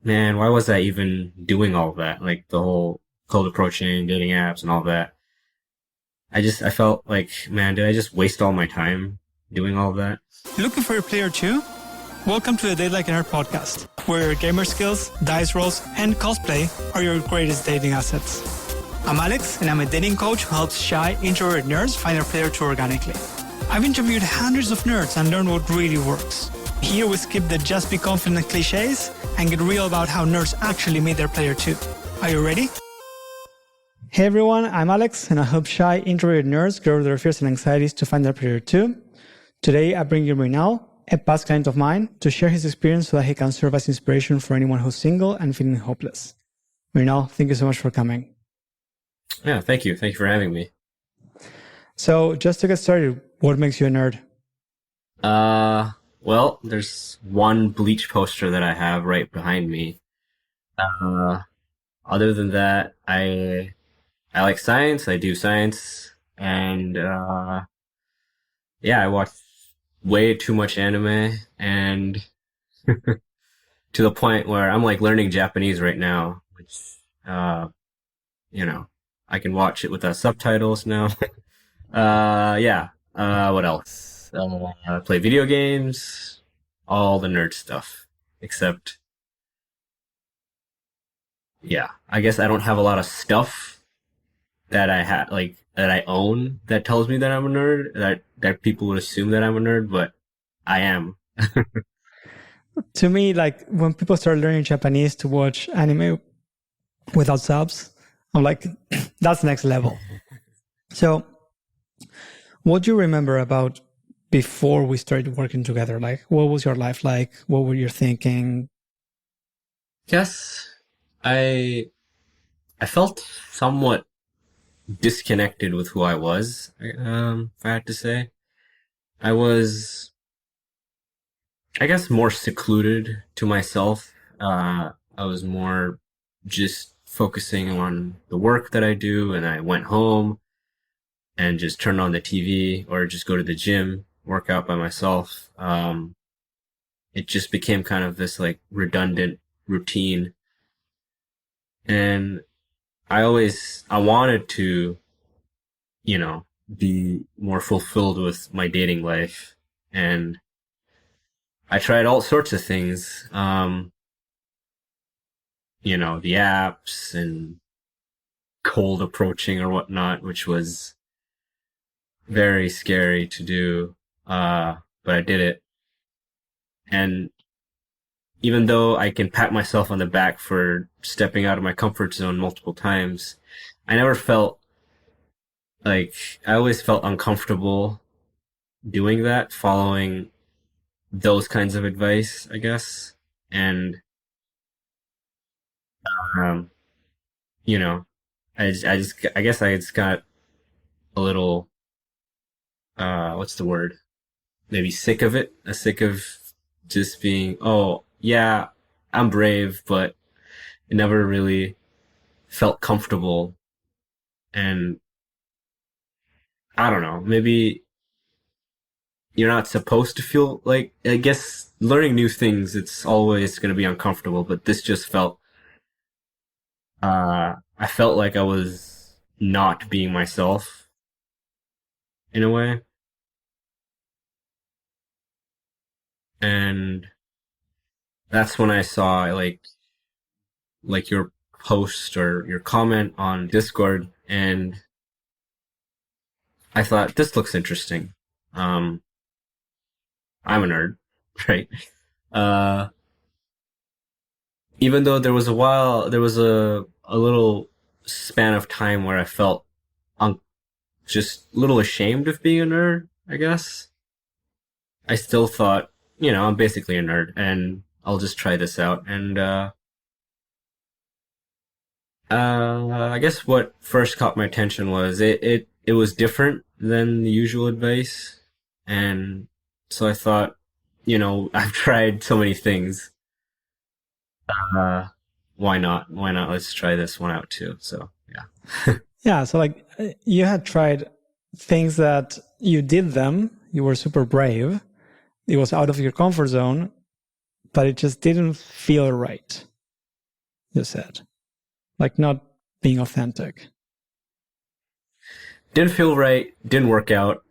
man, why was I even doing all that? Like the whole cold approaching, dating apps and all that. I felt like, man, did I just waste all my time doing all that? Looking for your player too? Welcome to the Date Like a Nerd podcast, where your gamer skills, dice rolls, and cosplay are your greatest dating assets. I'm Alex, and I'm a dating coach who helps shy, introverted nerds find their player two organically. I've interviewed hundreds of nerds and learned what really works. Here we skip the just be confident cliches and get real about how nerds actually meet their player two. Are you ready? Hey everyone, I'm Alex, and I help shy, introverted nerds get over their fears and anxieties to find their player two. Today, I bring you Mrinal, a past client of mine, to share his experience so that he can serve as inspiration for anyone who's single and feeling hopeless. Mrinal, thank you so much for coming. Yeah, thank you. Thank you for having me. So, just to get started, what makes you a nerd? Well, there's one Bleach poster that I have right behind me. Other than that, I like science. I do science, and yeah, I watch way too much anime, and to the point where I'm like learning Japanese right now, which I can watch it without subtitles now. Yeah. What else? I play video games, all the nerd stuff, except, yeah, I guess I don't have a lot of stuff that that I own that tells me that I'm a nerd, that people would assume that I'm a nerd, but I am. To me, like when people start learning Japanese to watch anime without subs, I'm like, that's next level. So, what do you remember about before we started working together? Like, what was your life like? What were you thinking? Guess I felt somewhat disconnected with who I was, if I had to say. I was, I guess, more secluded to myself. I was more just focusing on the work that I do, and I went home and just turned on the TV or just go to the gym, work out by myself. It just became kind of this like redundant routine. And I wanted to, be more fulfilled with my dating life. And I tried all sorts of things. The apps and cold approaching or whatnot, which was very scary to do. But I did it. And even though I can pat myself on the back for stepping out of my comfort zone multiple times, I never felt like, I always felt uncomfortable doing that, following those kinds of advice, I guess. And, um, you know, I guess I just got a little, what's the word? Maybe sick of it, sick of just being, oh, yeah, I'm brave, but it never really felt comfortable. And I don't know, maybe you're not supposed to feel like, I guess learning new things, it's always going to be uncomfortable, but this just felt, I felt like I was not being myself in a way. And that's when I saw like your post or your comment on Discord, and I thought, this looks interesting. Um, I'm a nerd, right? Uh, Even though there was a little span of time where I felt just a little ashamed of being a nerd, I guess. I still thought, I'm basically a nerd and I'll just try this out. And, I guess what first caught my attention was it was different than the usual advice. And so I thought, I've tried so many things. Uh, why not? Why not? Let's try this one out too. So, yeah. Yeah, so like you had tried things that you did them, you were super brave, it was out of your comfort zone, but it just didn't feel right. you said. Like not being authentic. Didn't feel right. Didn't work out.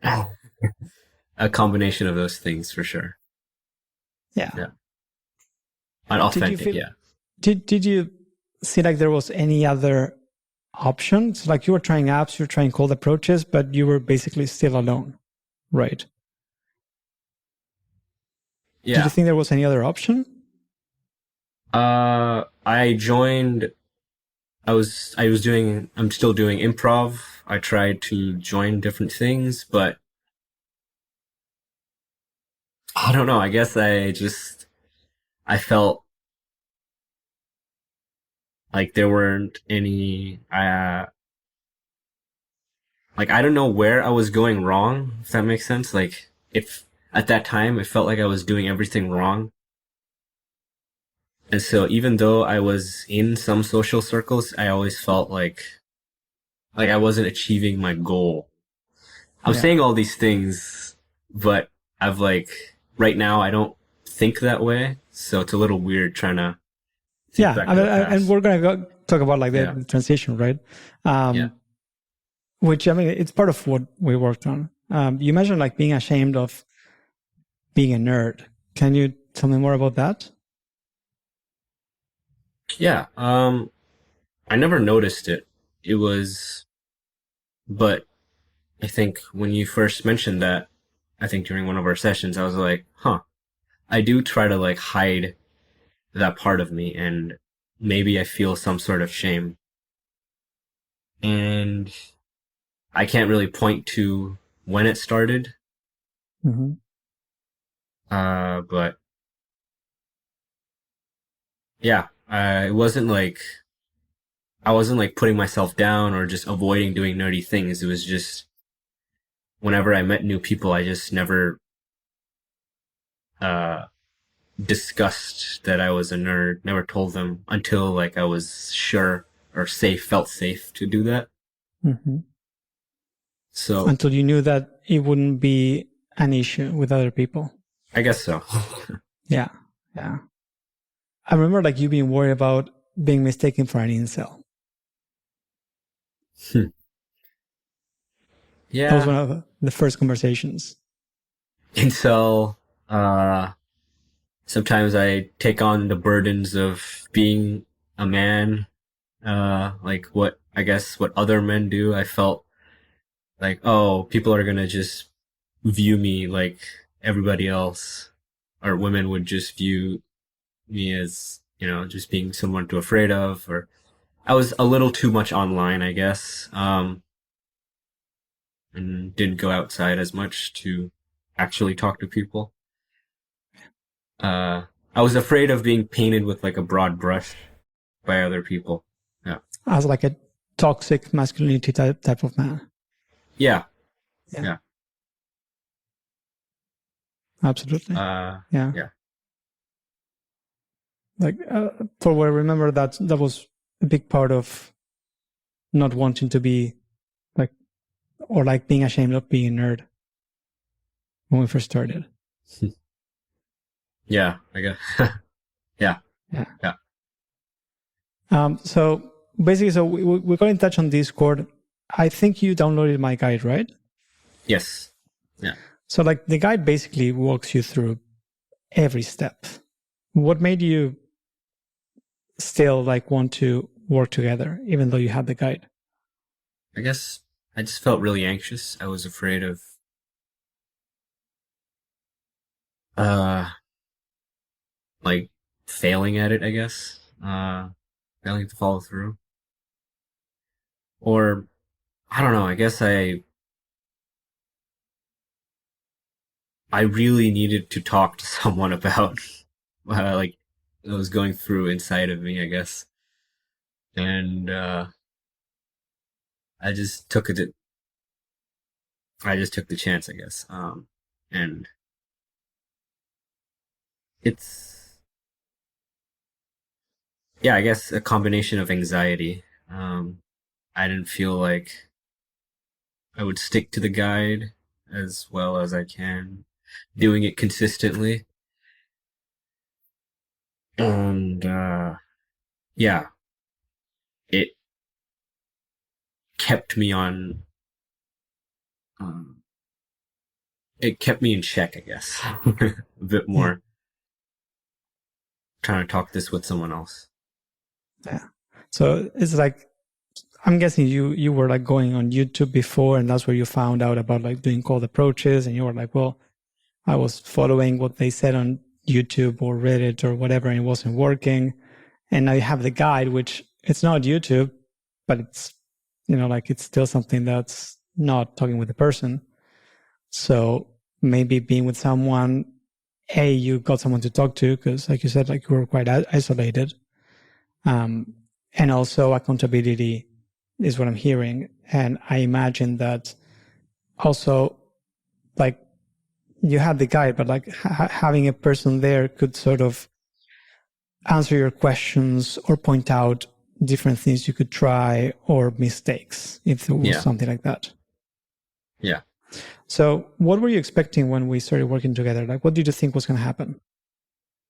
A combination of those things for sure. Yeah. Yeah. Did you Unauthentic. feel Yeah. did you see like there was any other options? Like you were trying apps, you were trying cold approaches, but you were basically still alone, right? Did you Yeah. think there was any other option? I joined. I'm still doing improv. I tried to join different things, but I don't know. I guess I felt like there weren't any, like, I don't know where I was going wrong, if that makes sense. Like, if at that time it felt like I was doing everything wrong. And so even though I was in some social circles, I always felt like I wasn't achieving my goal. I'm Yeah. saying all these things, but I've like, right now I don't think that way. So it's a little weird trying to think Yeah. back I to mean, the and past. we're going to talk about like Yeah. the transition, right? Yeah. Which, I mean, it's part of what we worked on. You mentioned like being ashamed of being a nerd. Can you tell me more about that? Yeah. I never noticed it. It was, but I think when you first mentioned that, I think during one of our sessions, I was like, huh, I do try to like hide that part of me and maybe I feel some sort of shame. And I can't really point to when it started. Mm-hmm. But yeah, I wasn't like putting myself down or just avoiding doing nerdy things. It was just whenever I met new people, I just never, uh, discussed that I was a nerd, never told them until like I was sure or felt safe to do that. Mm-hmm. So Until you knew that it wouldn't be an issue with other people. I guess so. Yeah. Yeah. I remember like you being worried about being mistaken for an incel. That was Yeah. one of the first conversations. Until, uh, sometimes I take on the burdens of being a man, like what other men do. I felt like, oh, people are gonna just view me like everybody else, or women would just view me as, just being someone to afraid of, or I was a little too much online, I guess, and didn't go outside as much to actually talk to people. Uh, I was afraid of being painted with like a broad brush by other people. Yeah. As like a toxic masculinity type of man. Yeah. Yeah. Yeah. Absolutely. Yeah. Yeah. Like for what I remember, that was a big part of not wanting to be like, or like being ashamed of being a nerd when we first started. Yeah. I guess. Yeah. Yeah. Yeah. So basically, so we got in touch on Discord. I think you downloaded my guide, right? Yes. Yeah. So like the guide basically walks you through every step. What made you still like want to work together, even though you had the guide? I guess I just felt really anxious. I was afraid of, uh, like failing at it, I guess. Failing to follow through. Or, I don't know, I guess I really needed to talk to someone about, like, what was going through inside of me, I guess. And, I just took it, I just took the chance, I guess. And it's, yeah, I guess a combination of anxiety. I didn't feel like I would stick to the guide as well as I can, doing it consistently. And, yeah, kept me on. Um, it kept me in check, I guess, a bit Yeah. more. Trying to talk this with someone else. Yeah. So it's like, I'm guessing you were like going on YouTube before, and that's where you found out about like doing cold approaches, and you were like, well, I was following what they said on YouTube or Reddit or whatever, and it wasn't working. And now you have the guide, which it's not YouTube, but it's, like it's still something that's not talking with the person. So maybe being with someone, you got someone to talk to because, like you said, like you were quite isolated. Um, and also accountability is what I'm hearing. And I imagine that also, like, you had the guide, but like having a person there could sort of answer your questions or point out different things you could try or mistakes if there was Yeah. something like that. Yeah. So what were you expecting when we started working together? Like, what did you think was going to happen?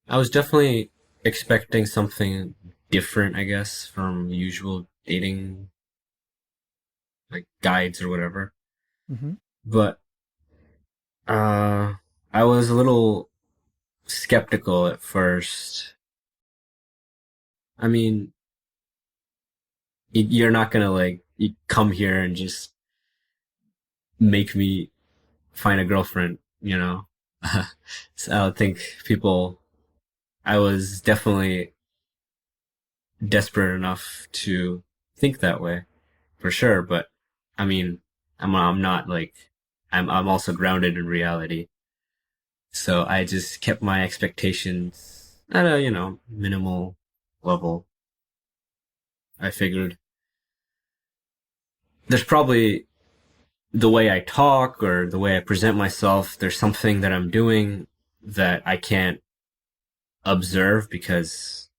I was definitely expecting something different, I guess, from usual dating like guides or whatever. Mm-hmm. But I was a little skeptical at first. I mean, you're not gonna like you come here and just make me find a girlfriend, you know. So I don't think people. I was definitely desperate enough to think that way, for sure. But I mean, I'm not like I'm also grounded in reality. So I just kept my expectations at a minimal level. I figured there's probably the way I talk or the way I present myself. There's something that I'm doing that I can't observe because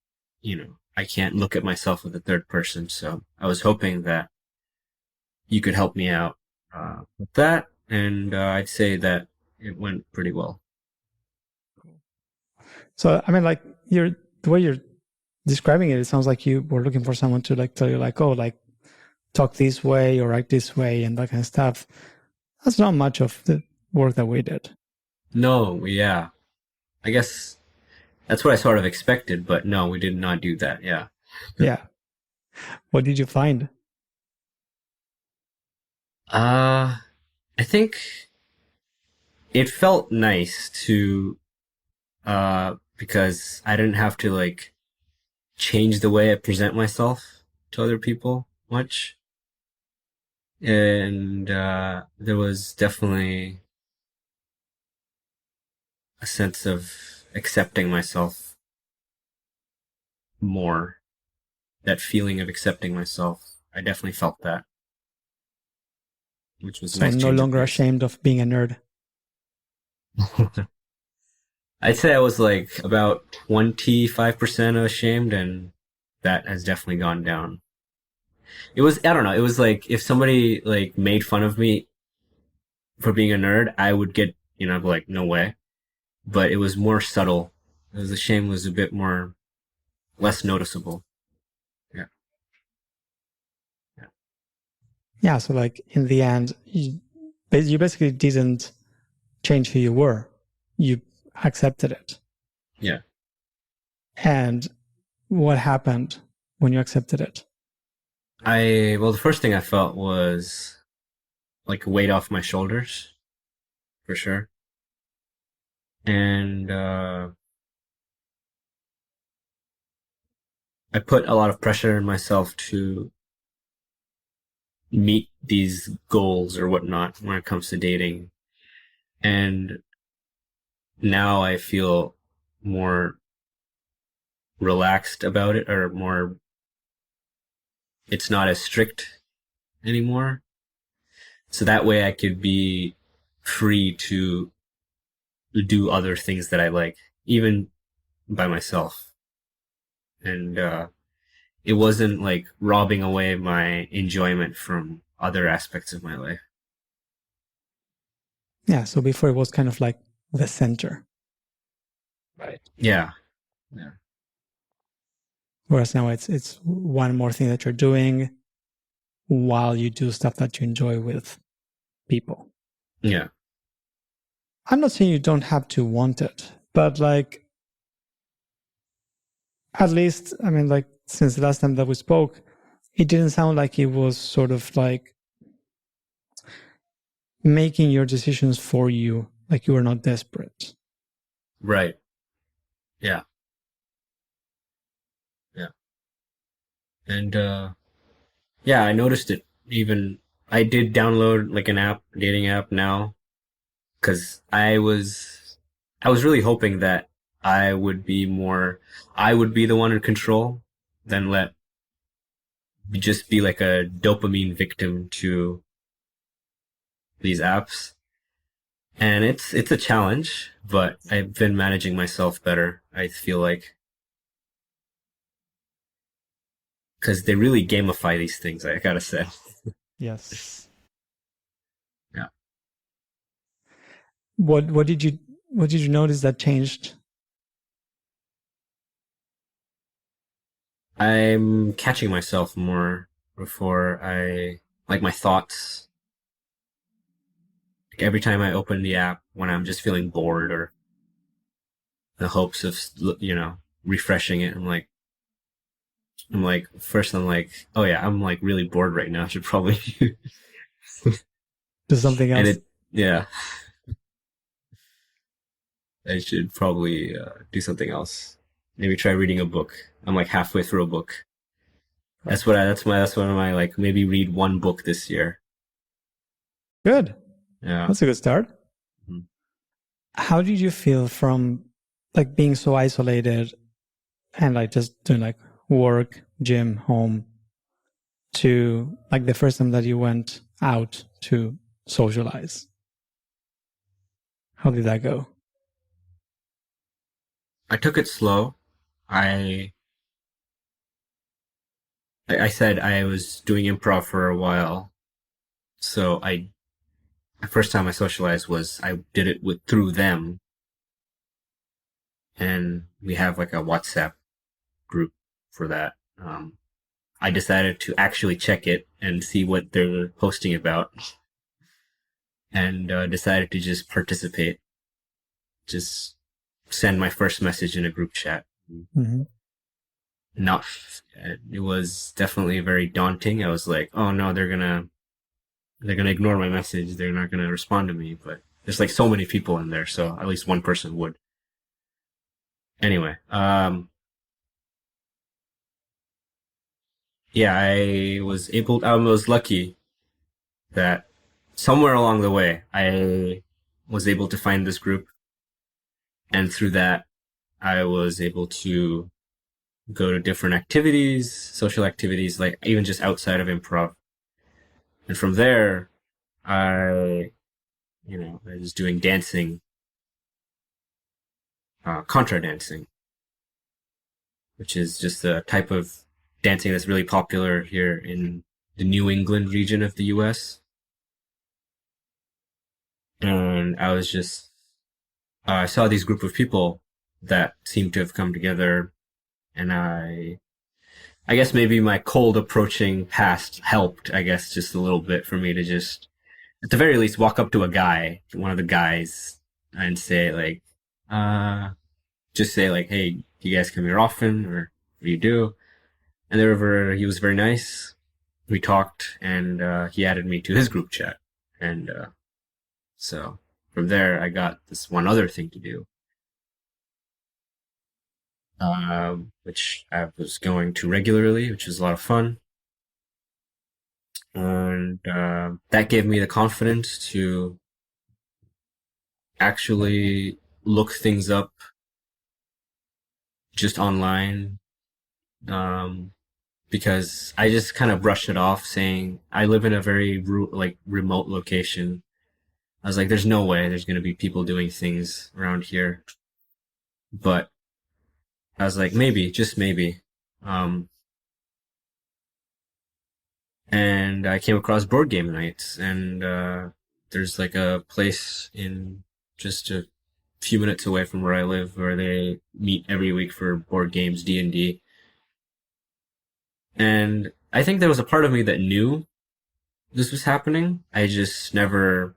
I can't look at myself with a third person. So I was hoping that you could help me out with that, and I'd say that it went pretty well. So, I mean, like the way you're describing it, it sounds like you were looking for someone to like tell you like, oh, like talk this way or act this way and that kind of stuff. That's not much of the work that we did. No, yeah, I guess that's what I sort of expected, but no, we did not do that. Yeah. Yeah. What did you find? I think it felt nice to because I didn't have to like change the way I present myself to other people much. And there was definitely a sense of accepting myself more. That feeling of accepting myself, I definitely felt that, which was a So nice no change of longer pace. ashamed of being a nerd. I'd say I was like about 25% ashamed, and that has definitely gone down. It was, I don't know, it was like if somebody like made fun of me for being a nerd, I would get, like, no way. But it was more subtle. The shame was a bit more, less noticeable. Yeah. Yeah. Yeah. So like in the end, you basically didn't change who you were. You accepted it. Yeah. And what happened when you accepted it? Well, the first thing I felt was like a weight off my shoulders, for sure. And, I put a lot of pressure on myself to meet these goals or whatnot when it comes to dating. And now I feel more relaxed about it, or more, it's not as strict anymore. So that way I could be free to do other things that I like, even by myself. And, it wasn't like robbing away my enjoyment from other aspects of my life. Yeah. So before it was kind of like the center, Right. Yeah. Yeah. whereas now it's one more thing that you're doing. while you do stuff that you enjoy with people. Yeah. I'm not saying you don't have to want it, but like, at least, I mean, like, since the last time that we spoke, it didn't sound like it was sort of like making your decisions for you, like you were not desperate. Right. Yeah. Yeah. And yeah, I noticed it. Even I did download like an app, dating app now, because I was really hoping that I would be more, I would be the one in control than let just be like a dopamine victim to these apps. And it's a challenge, but I've been managing myself better. I feel like because they really gamify these things. I gotta say. Yes. Yeah. What did you notice that changed? I'm catching myself more before I like my thoughts. Like every time I open the app when I'm just feeling bored or the hopes of refreshing it, first I'm like, oh yeah, I'm like really bored right now. I should probably Do something and else? it yeah, I should probably do something else. Maybe try reading a book. I'm like halfway through a book. Right. That's one of my like maybe read one book this year. Good. Yeah. That's a good start. Mhm. How did you feel from like being so isolated and like just doing like work, gym, home to like the first time that you went out to socialize? How did that go? I took it slow. I I said I was doing improv for a while, so I the first time I socialized was I did it with through them, and we have like a WhatsApp group for that. I decided to actually check it and see what they're posting about, and decided to just participate, just send my first message in a group chat. Mm-hmm. Not, it was definitely very daunting. I was like, oh no, they're gonna ignore my message. They're not gonna respond to me. But there's like so many people in there, so at least one person would. Anyway, yeah, I was lucky that somewhere along the way, I was able to find this group. And through that, I was able to go to different activities, social activities, like even just outside of improv. And from there, I, I was doing dancing, contra dancing, which is just a type of dancing that's really popular here in the New England region of the US. And I saw these group of people that seemed to have come together, and I guess maybe my cold approaching past helped, I guess, just a little bit for me to just, at the very least, walk up to one of the guys, and say like, just say like, hey, do you guys come here often, or what do you do? And he was very nice. We talked, and he added me to his group chat, and so from there I got this one other thing to do, which I was going to regularly, which was a lot of fun. And that gave me the confidence to actually look things up just online, um, because I just kind of brushed it off, saying I live in a very remote location. I was like, "There's no way there's going to be people doing things around here," but I was like, maybe, just maybe. Um, and I came across board game nights, and there's like a place in just a few minutes away from where I live where they meet every week for board games, D&D. And I think there was a part of me that knew this was happening. I just never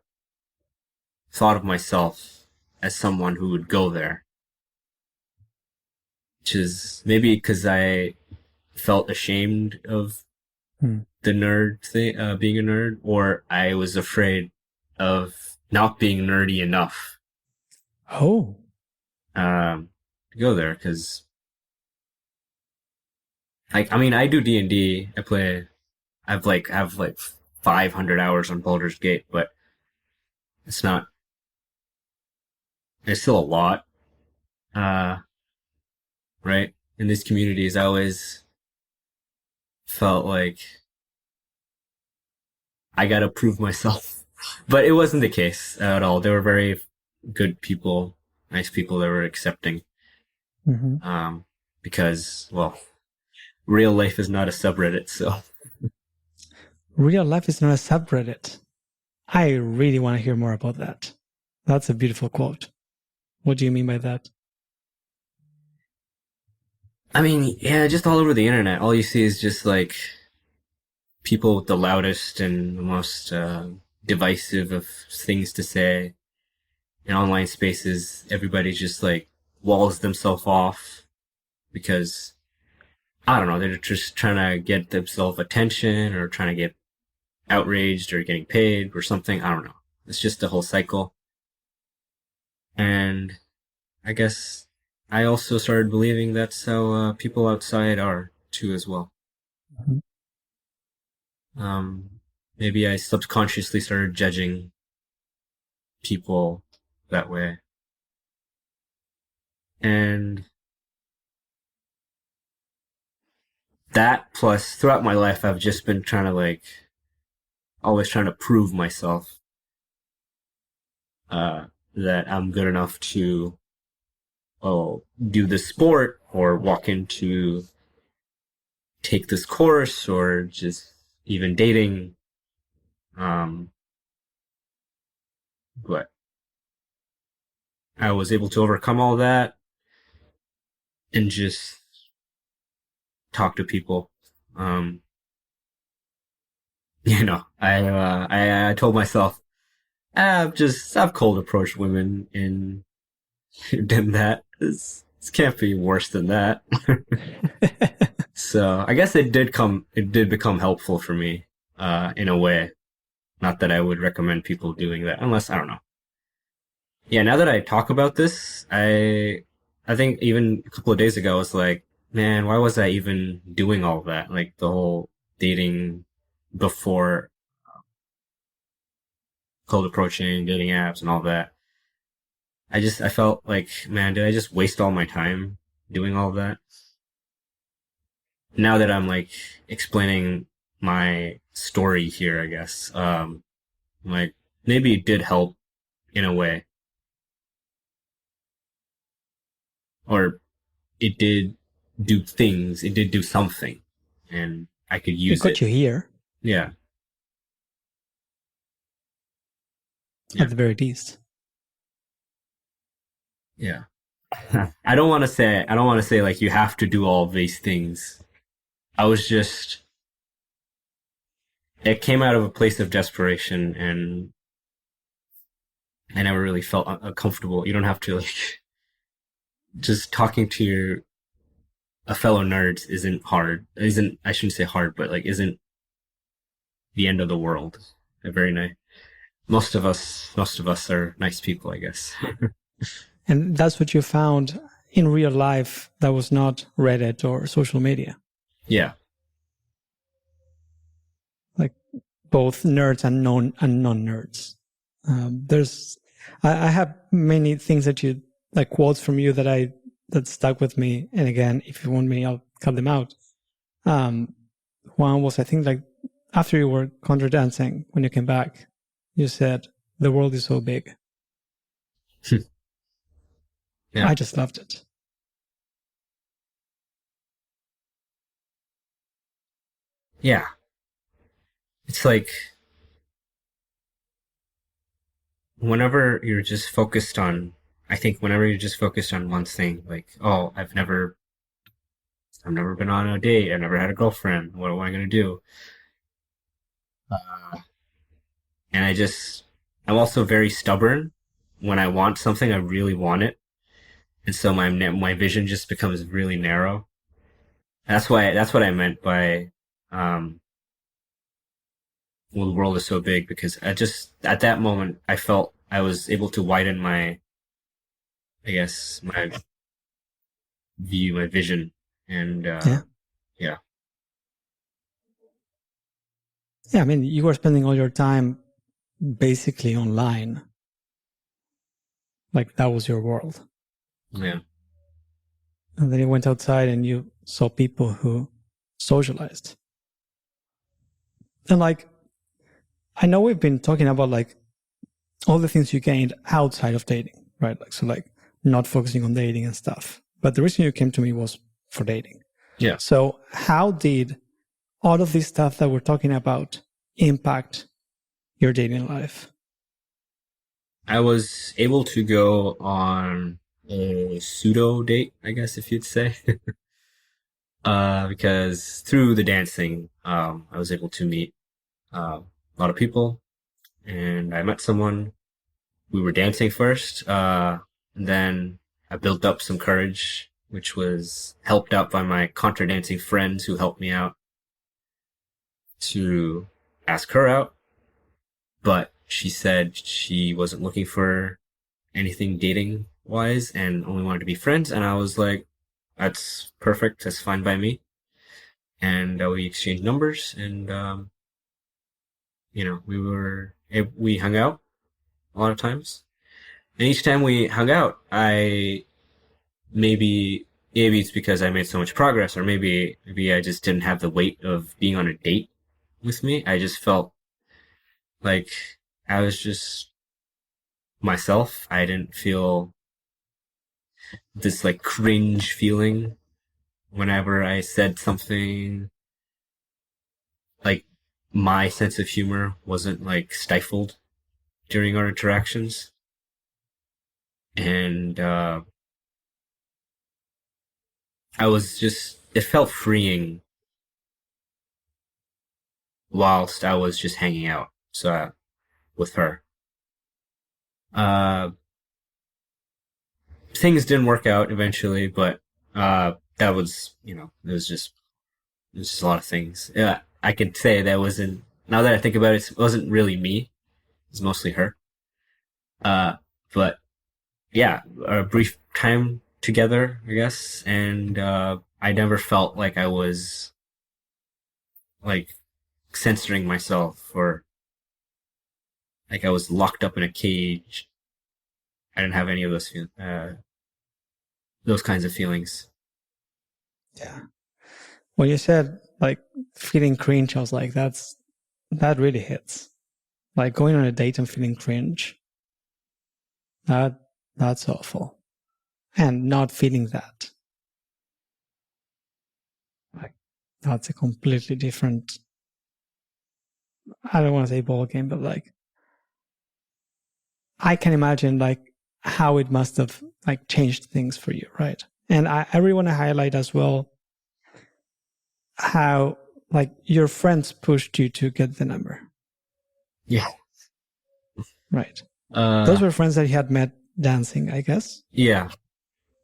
thought of myself as someone who would go there, which is maybe because I felt ashamed of Hmm. the nerd thing, being a nerd, or I was afraid of not being nerdy enough Oh. to go there. Because, like, I mean, I do D&D. I play. Have like 500 hours on Baldur's Gate, but it's not. It's still a lot, uh, right? In these communities, I always felt like I gotta prove myself, but it wasn't the case at all. They were very good people, nice people that were accepting. Hmm. Because, well, real life is not a subreddit, so Real life is not a subreddit. I really want to hear more about that. That's a beautiful quote. What do you mean by that? I mean, yeah, just all over the internet, all you see is just like people with the loudest and the most divisive of things to say. In online spaces, everybody just like walls themselves off because I don't know, they're just trying to get themselves attention or trying to get outraged or getting paid or something. I don't know. It's just a whole cycle. And I guess I also started believing that's how people outside are too as well. Mhm. Um, Maybe I subconsciously started judging people that way. And that plus throughout my life, I've just been trying to like, always trying to prove myself, uh, that I'm good enough to, oh, do this sport or walk into take this course or just even dating. Um, but I was able to overcome all that and just talk to people. Um, I told myself I've cold approached women and done that. This can't be worse than that. So I guess it did become helpful for me, in a way. Not that I would recommend people doing that unless, I don't know. Yeah, now that I talk about this, I think even a couple of days ago, I was like, man, why was I even doing all that? Like the whole dating before cold approaching, dating apps and all that. I felt like, man, did I just waste all my time doing all that? Now that I'm like explaining my story here, I guess, like maybe it did help in a way, or it did do things, it did do something, and I could It use got it. you here, Yeah, at yeah, the very least. yeah. I don't want to say like you have to do all of these things. I was just, it came out of a place of desperation and I never really felt comfortable. You don't have to like, just talking to a fellow nerd isn't hard. Isn't, I shouldn't say hard, but like isn't the end of the world. Very nice. Most of us are nice people, I guess. And that's what you found in real life that was not Reddit or social media. Yeah. Like both nerds and non-nerds. I have many things that you, like quotes from you that stuck with me. And again, if you want me, I'll cut them out. Um, One was, I think, like after you were contra dancing, when you came back, you said, the world is so big. Yeah. I just loved it. Yeah. It's like whenever you're just focused on, I think whenever you're just focused on one thing, like, oh, I've never been on a date. I've never had a girlfriend. What am I going to do? uh, and I'm also very stubborn. When I want something, I really want it, and so my vision just becomes really narrow. That's what I meant by um, well, the world is so big, because I just at that moment I felt I was able to widen I guess my my vision, and Yeah. yeah, Yeah, I mean, you were spending all your time basically online. Like that was your world. yeah, And then you went outside and you saw people who socialized. And like, I know we've been talking about like all the things you gained outside of dating, right? Like, so like not focusing on dating and stuff. But the reason you came to me was for dating. yeah. So how did all of this stuff that we're talking about impact your dating life? I was able to go on a pseudo date, I guess if you'd say, because through the dancing, I was able to meet a lot of people, and I met someone. We were dancing first, and then I built up some courage, which was helped out by my contra dancing friends who helped me out to ask her out. But she said she wasn't looking for anything dating wise and only wanted to be friends. And I was like, that's perfect. That's fine by me. And we exchanged numbers, and, we hung out a lot of times. And each time we hung out, maybe it's because I made so much progress, or maybe I just didn't have the weight of being on a date with me. I just felt like I was just myself. I didn't feel this like cringe feeling whenever I said something. Like, my sense of humor wasn't like stifled during our interactions. And it felt freeing whilst I was just hanging out. So, with her. Uh, Things didn't work out eventually, but that was, it was just a lot of things. Yeah, I could say that wasn't. Now that I think about it, it wasn't really me. It was mostly her. But yeah, a brief time together, I guess, and I never felt like I was like censoring myself, or like I was locked up in a cage. I didn't have any of those kinds of feelings. Yeah. When you said like feeling cringe, I was like, that really hits. Like going on a date and feeling cringe. That's awful. And not feeling that. Like that's a completely different, I don't want to say ball game, but like I can imagine like how it must have like changed things for you, right? And I really want to highlight as well how like your friends pushed you to get the number. Yeah. Right. Those were friends that you had met dancing, I guess. Yeah.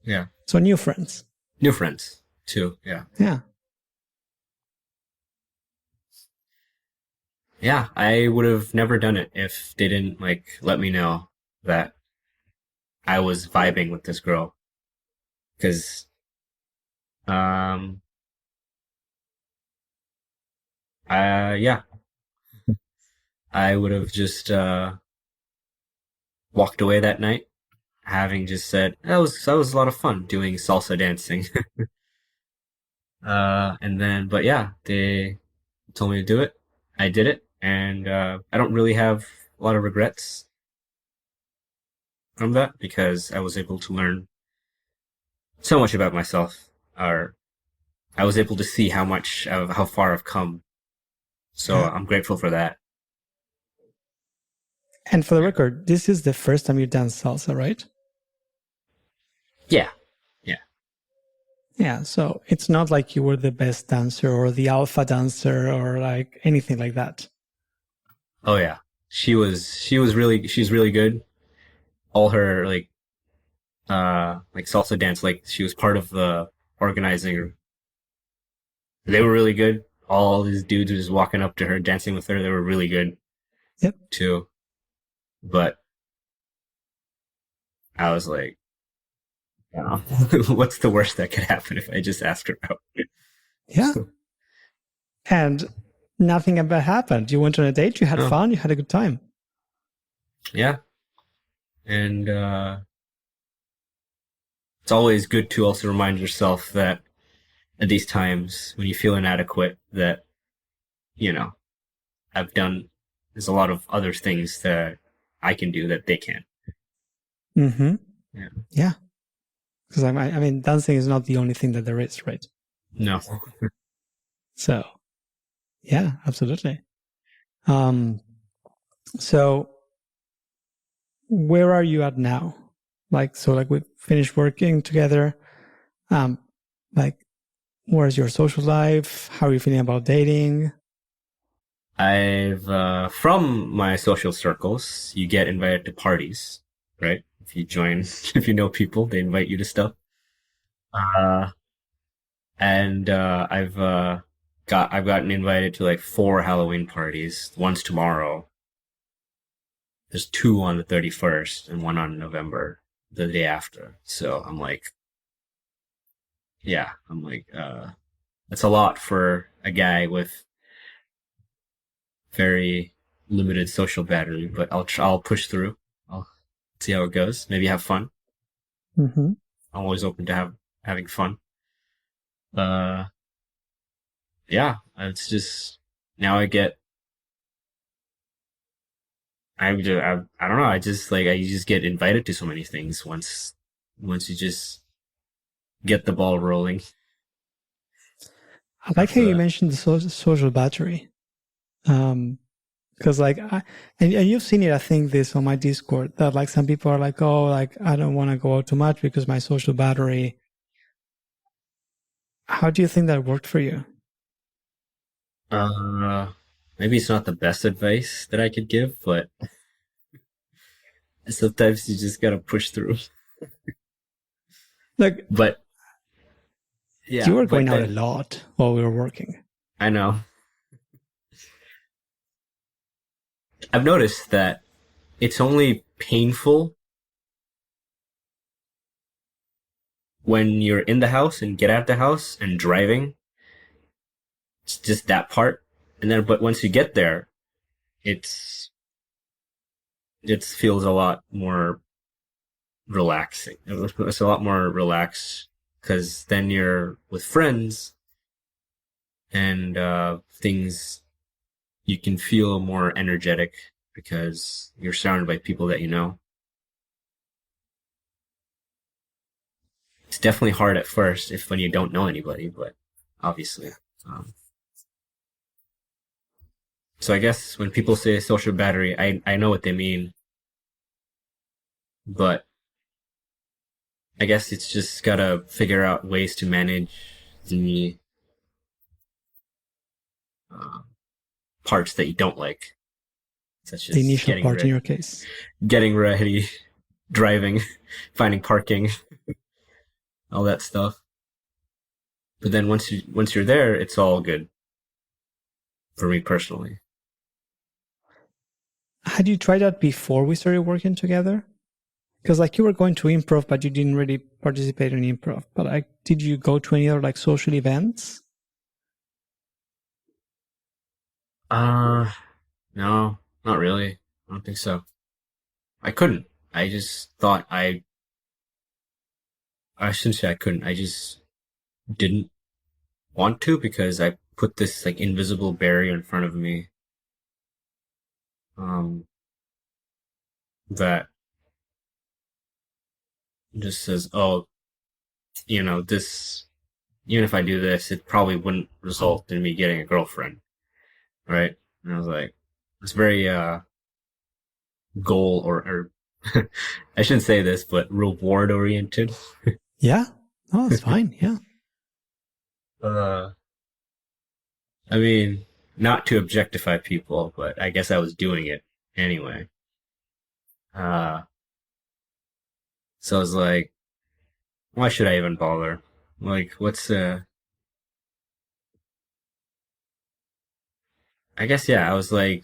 Yeah. So new friends. New friends too. Yeah. Yeah. Yeah. I would have never done it if they didn't like let me know that I was vibing with this girl. Cause, um, yeah, I would have just, walked away that night, having just said, that was a lot of fun doing salsa dancing. And then, but yeah, they told me to do it. I did it, and I don't really have a lot of regrets from that, because I was able to learn so much about myself. Or I was able to see how far I've come. So Yeah. I'm grateful for that. And for the record, this is the first time you danced salsa, right? Yeah, yeah, Yeah. So it's not like you were the best dancer or the alpha dancer or like anything like that. Oh yeah. She's really good. All her like salsa dance, like she was part of the organizing. They were really good. All these dudes were just walking up to her, dancing with her. They were really good Yep. too. But I was like, you know, what's the worst that could happen if I just ask her out? Yeah. And nothing ever happened. You went on a date, you had Oh, fun, you had a good time. yeah. And it's always good to also remind yourself that at these times when you feel inadequate, that, you know, I've done, there's a lot of other things that I can do that they can't. Mm-hmm. Yeah. Yeah. Because I mean, dancing is not the only thing that there is, right? No. So, yeah, absolutely. Um, so where are you at now? Like, so like we finished working together. Um, like, where's your social life? How are you feeling about dating? I've, from my social circles, you get invited to parties, right? If you join, if you know people, they invite you to stuff. Uh, and, I've gotten invited to like 4 Halloween parties. One's tomorrow. There's two on the 31st and one on November, the day after. So I'm like, yeah, that's a lot for a guy with very limited social battery, but I'll push through. I'll see how it goes. Maybe have fun. Mm-hmm. I'm always open to having fun. Uh, yeah, it's just now I don't know. I just get invited to so many things once you just get the ball rolling. I like That's how you mentioned the social battery. Because like and you've seen it, I think, this on my Discord, that like some people are like, oh, like I don't want to go out too much because my social battery. How do you think that worked for you? uh maybe it's not the best advice that I could give, but sometimes you just gotta push through. Like, But you yeah, were but going out a then lot while we were working. I know I've noticed that it's only painful when you're in the house and get out of the house and driving. It's just that part. And then, but once you get there, it's, it feels a lot more relaxing. It's a lot more relaxed because then you're with friends and, things, you can feel more energetic because you're surrounded by people that you know. It's definitely hard at first if when you don't know anybody, but obviously. Um, so I guess when people say social battery, I know what they mean, but I guess it's just gotta figure out ways to manage the uh, parts that you don't like, such The as initial part in your case. getting ready, driving, finding parking, all that stuff. But then once you're there, it's all good for me personally. Had you tried that before we started working together? Because like you were going to improv, but you didn't really participate in improv. But like, did you go to any other like social events? Uh, no, not really. I don't think so. I couldn't. I just thought I shouldn't say I couldn't. I just didn't want to because I put this like invisible barrier in front of me. Um, that just says, oh, this, even if I do this, it probably wouldn't result in me getting a girlfriend, right? And I was like, it's very, goal or I shouldn't say this, but reward oriented. Yeah. Oh, it's fine. Yeah. Uh, I mean, not to objectify people, but I guess I was doing it anyway. Uh, so I was like, why should I even bother? Like, I guess, yeah, I was like,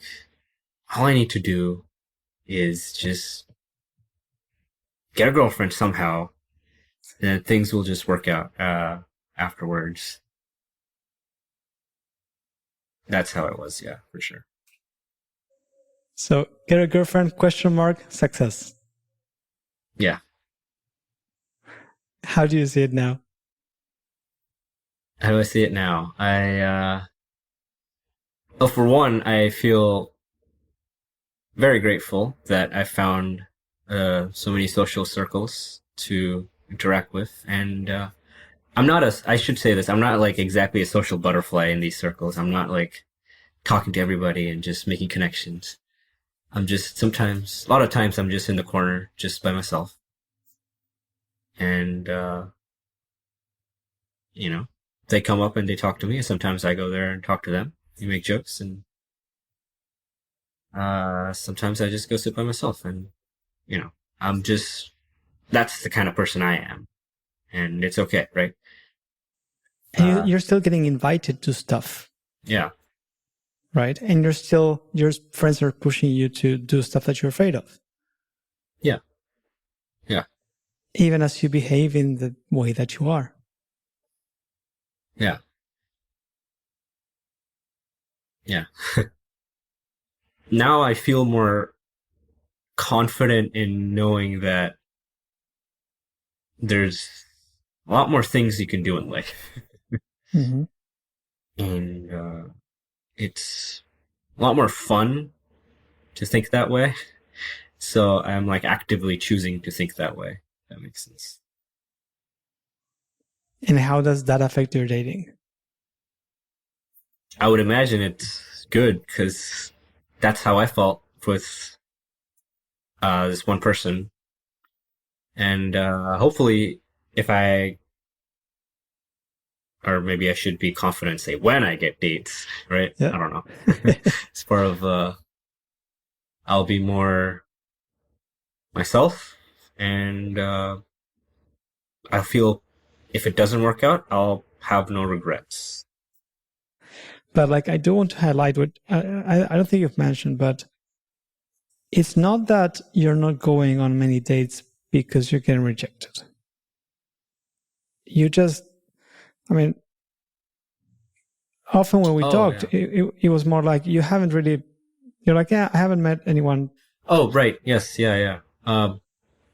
all I need to do is just get a girlfriend somehow, and things will just work out, afterwards. That's how it was, yeah, for sure. So get a girlfriend, question mark, success. Yeah. How do you see it now? How do I see it now? Well, for one, I feel very grateful that I found so many social circles to interact with, and I'm not a. I should say this. I'm not like exactly a social butterfly in these circles. I'm not like talking to everybody and just making connections. I'm just sometimes, a lot of times, I'm just in the corner, just by myself, and you know, they come up and they talk to me. Sometimes I go there and talk to them. We make jokes, and sometimes I just go sit by myself, and I'm just that's the kind of person I am, and it's okay, right? And you're still getting invited to stuff, Yeah, right? And your friends are pushing you to do stuff that you're afraid of. yeah, yeah, Even as you behave in the way that you are. yeah, yeah. Now I feel more confident in knowing that there's a lot more things you can do in life, Mm-hmm. and it's a lot more fun to think that way. So I'm like actively choosing to think that way. If that makes sense. And how does that affect your dating? I would imagine it's good because that's how I felt with this one person, and hopefully, if I or maybe I should be confident and say when I get dates, right? Yeah. I don't know. It's part of I'll be more myself, and I feel if it doesn't work out, I'll have no regrets. But like, I do want to highlight what I don't think you've mentioned, but it's not that you're not going on many dates because you're getting rejected. You just, I mean, often when we talked, yeah. it was more like you haven't really, you're like, yeah, I haven't met anyone. Oh, right. Yes. Yeah. Yeah.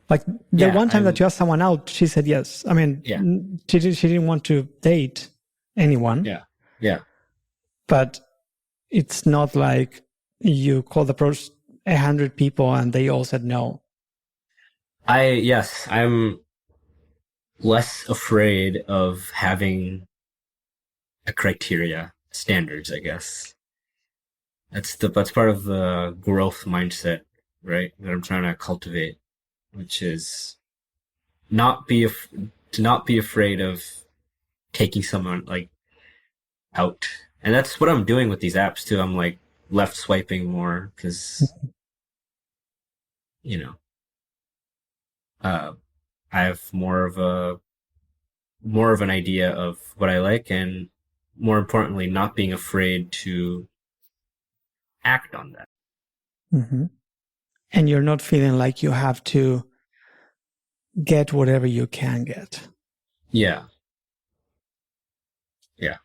Like the one time that you asked someone out, she said yes. I mean, yeah. She didn't want to date anyone. Yeah. Yeah. But it's not like you called approach 100 people and they all said no. Yes, I'm less afraid of having a criteria, standards, I guess. That's part of the growth mindset, right? That I'm trying to cultivate, which is to not be afraid of taking someone like out. And that's what I'm doing with these apps too. I'm like left swiping more because you know, I have more of an idea of what I like, and more importantly, not being afraid to act on that. Mm-hmm. And you're not feeling like you have to get whatever you can get. Yeah. Yeah.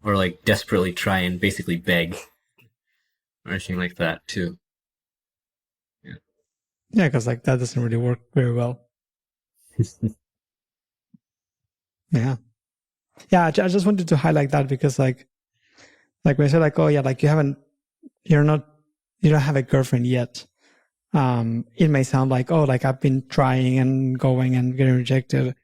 Or like desperately try and basically beg or anything like that too. Yeah. Yeah, because like that doesn't really work very well. Yeah. Yeah, I just wanted to highlight that because like when I said like, oh yeah, like you don't have a girlfriend yet. It may sound like, oh, like I've been trying and going and getting rejected.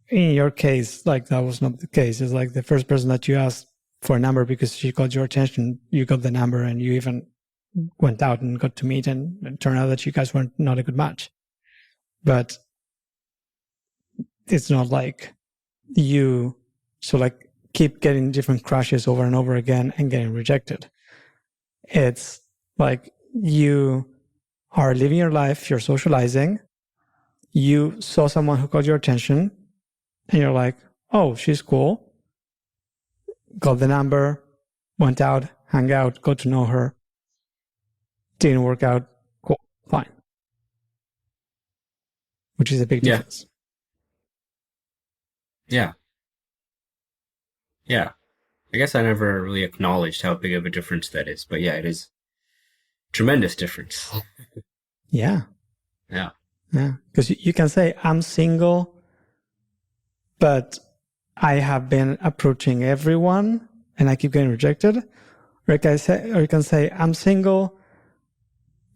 In your case, like that was not the case. It's like the first person that you asked for a number because she got your attention, you got the number and you even went out and got to meet, and it turned out that you guys weren't not a good match. But it's not like you So like keep getting different crushes over and over again and getting rejected. It's like you are living your life, you're socializing, you saw someone who caught your attention, and you're like, oh, she's cool. Got the number, went out, hung out, got to know her. Didn't work out. Cool, fine. Which is a big Yeah. difference. Yeah. Yeah. I guess I never really acknowledged how big of a difference that is, but yeah, it is tremendous difference. Yeah. Yeah. Yeah. Because you can say, I'm single, but I have been approaching everyone and I keep getting rejected. Or you can say, I'm single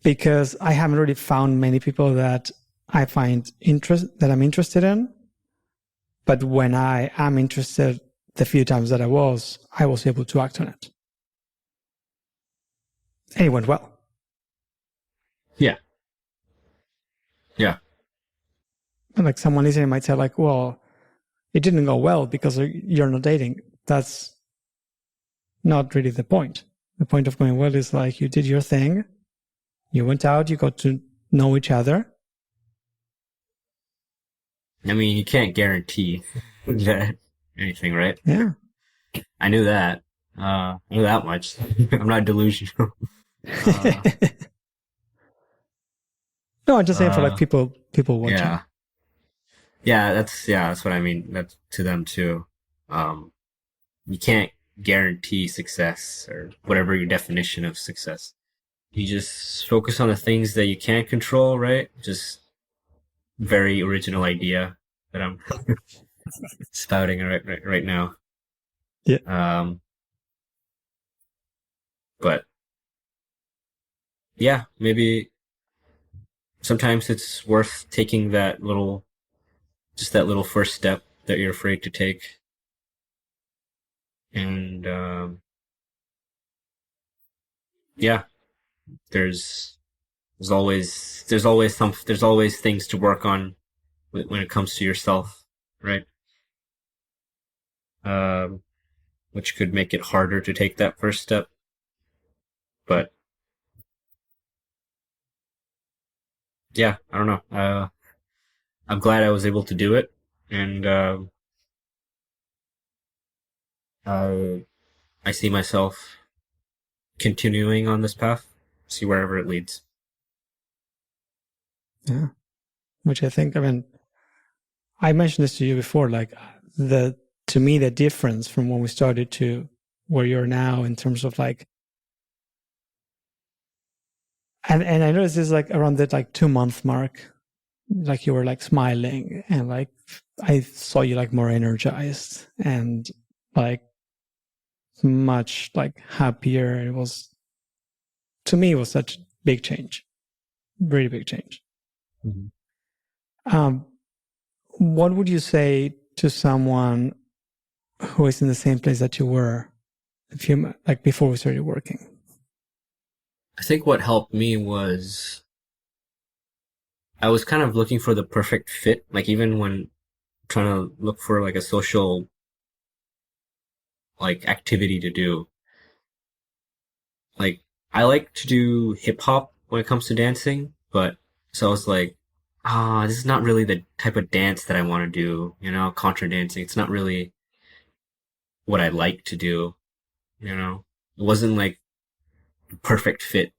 because I haven't really found many people that I find that I'm interested in. But when I am interested, the few times that I was able to act on it. And it went well. Yeah. Yeah. And like someone listening might say like, well, it didn't go well because you're not dating. That's not really the point. The point of going well is like you did your thing. You went out, you got to know each other. I mean, you can't guarantee that anything, right? Yeah. I knew that. I knew that much. I'm not delusional. Uh, No, I'm just saying for like people watching. yeah. That's what I mean. That's to them too. You can't guarantee success or whatever your definition of success. You just focus on the things that you can't control, right? Just very original idea that I'm spouting right now. Yeah. But yeah, maybe sometimes it's worth taking that little first step that you're afraid to take. And, yeah, there's always things to work on when it comes to yourself, right? Which could make it harder to take that first step. But yeah, I don't know. I'm glad I was able to do it, and I see myself continuing on this path, see wherever it leads. Yeah. Which I think, I mean, I mentioned this to you before, like to me, the difference from when we started to where you're now in terms of like, and I noticed this like around the like 2-month mark, like you were like smiling and like I saw you like more energized and like much like happier. It was, to me, it was such a big change, really big change. Mm-hmm. What would you say to someone who is in the same place that you were like before we started working? I think what helped me was I was kind of looking for the perfect fit. Like even when trying to look for like a social like activity to do, like I like to do hip hop when it comes to dancing, but so I was like, this is not really the type of dance that I want to do, contra dancing. It's not really what I like to do, It wasn't like the perfect fit.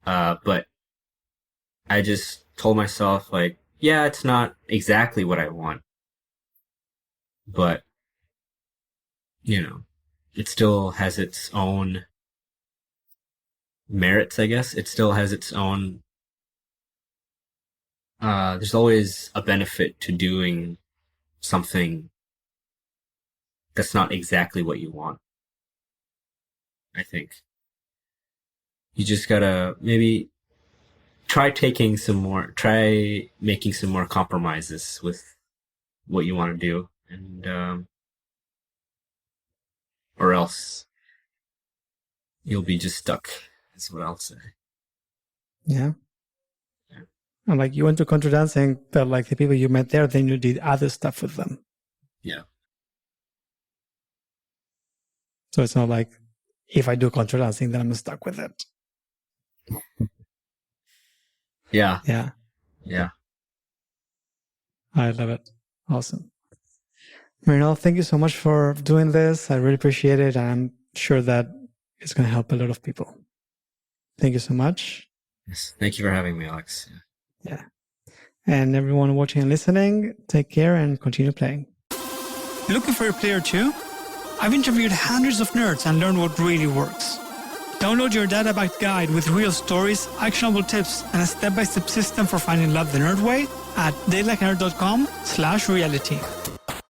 But I just told myself like, yeah, it's not exactly what I want, but it still has its own merits, I guess. It still has its own, there's always a benefit to doing something that's not exactly what you want. I think you just gotta maybe try making some more compromises with what you want to do, and or else you'll be just stuck. That's what I'll say. Yeah. And like you went to contra dancing, but like the people you met there, then you did other stuff with them. Yeah. So it's not like if I do control dancing, then I'm stuck with it. Yeah. Yeah. Yeah. I love it. Awesome. Mrinal, thank you so much for doing this. I really appreciate it. I'm sure that it's going to help a lot of people. Thank you so much. Yes. Thank you for having me, Alex. Yeah. And everyone watching and listening, take care and continue playing. Looking for a player too? I've interviewed hundreds of nerds and learned what really works. Download your data-backed guide with real stories, actionable tips, and a step-by-step system for finding love the nerd way at daylikeanerd.com/reality.